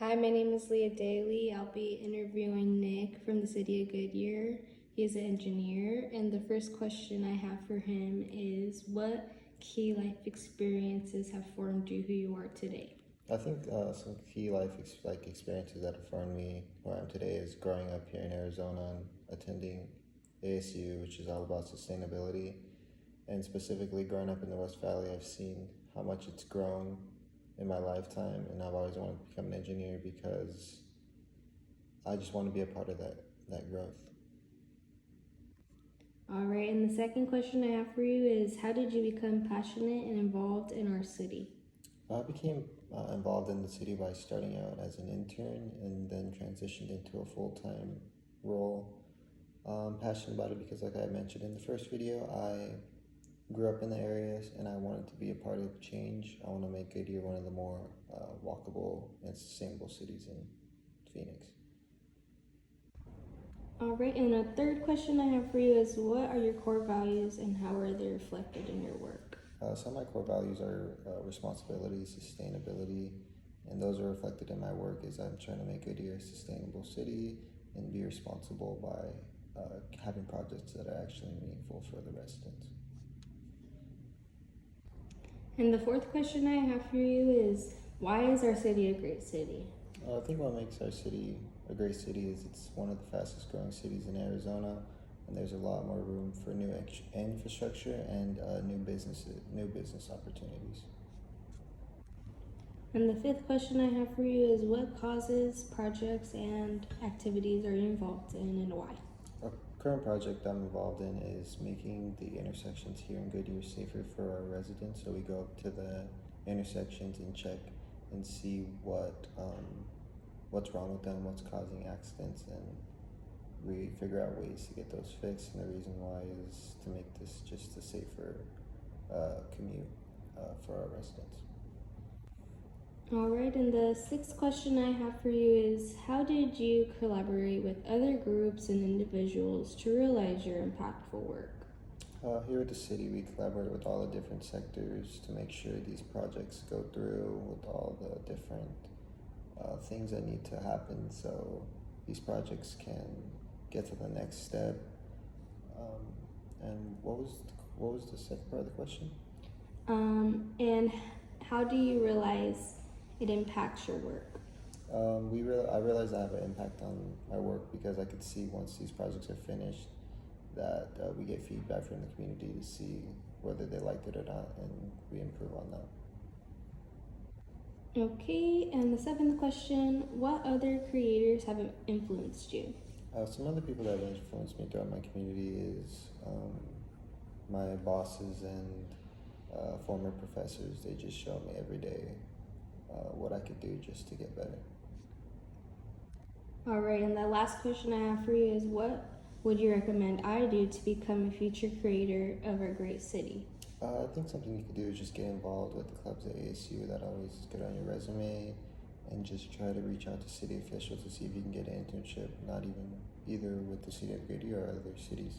Hi, my name is Leah Daly. I'll be interviewing Nick from the city of Goodyear. He's an engineer, and the first question I have for him is what key life experiences have formed you who you are today? I think some key experiences that have formed me where I am today is growing up here in Arizona and attending ASU, which is all about sustainability. And specifically growing up in the West Valley, I've seen how much it's grown in my lifetime, and I've always wanted to become an engineer because I just want to be a part of that growth. All right, and the second question I have for you is how did you become passionate and involved in our city? I became involved in the city by starting out as an intern and then transitioned into a full-time role. I'm passionate about it because, like I mentioned in the first video, I grew up in the areas and I wanted to be a part of change. I want to make Goodyear one of the more walkable and sustainable cities in Phoenix. All right, and a third question I have for you is what are your core values and how are they reflected in your work? Some of my core values are responsibility, sustainability, and those are reflected in my work as I'm trying to make Goodyear a sustainable city and be responsible by having projects that are actually meaningful for the residents. And the fourth question I have for you is why is our city a great city? I think what makes our city a great city is it's one of the fastest growing cities in Arizona, and there's a lot more room for new infrastructure and new business opportunities. And the fifth question I have for you is what causes, projects, and activities are you involved in and why? A current project I'm involved in is making the intersections here in Goodyear safer for our residents. So we go up to the intersections and check and see what's wrong with them, what's causing accidents, and we figure out ways to get those fixed. And the reason why is to make this just a safer commute for our residents. All right, and the sixth question I have for you is how did you collaborate with other groups and individuals to realize your impactful work? Here at the city, we collaborate with all the different sectors to make sure these projects go through with all the different things that need to happen so these projects can get to the next step. And what was the second part of the question? And how do you realize it impacts your work? I realized I have an impact on my work because I could see once these projects are finished that we get feedback from the community to see whether they liked it or not, and we improve on that. Okay, and the seventh question what other creators have influenced you? Some other people that have influenced me throughout my community is my bosses and former professors. They just show me every day what I could do just to get better. All right, and the last question I have for you is what would you recommend I do to become a future creator of our great city? I think something you could do is just get involved with the clubs at ASU. That always is good on your resume, and just try to reach out to city officials to see if you can get an internship, not even either with the city of Goodyear or other cities.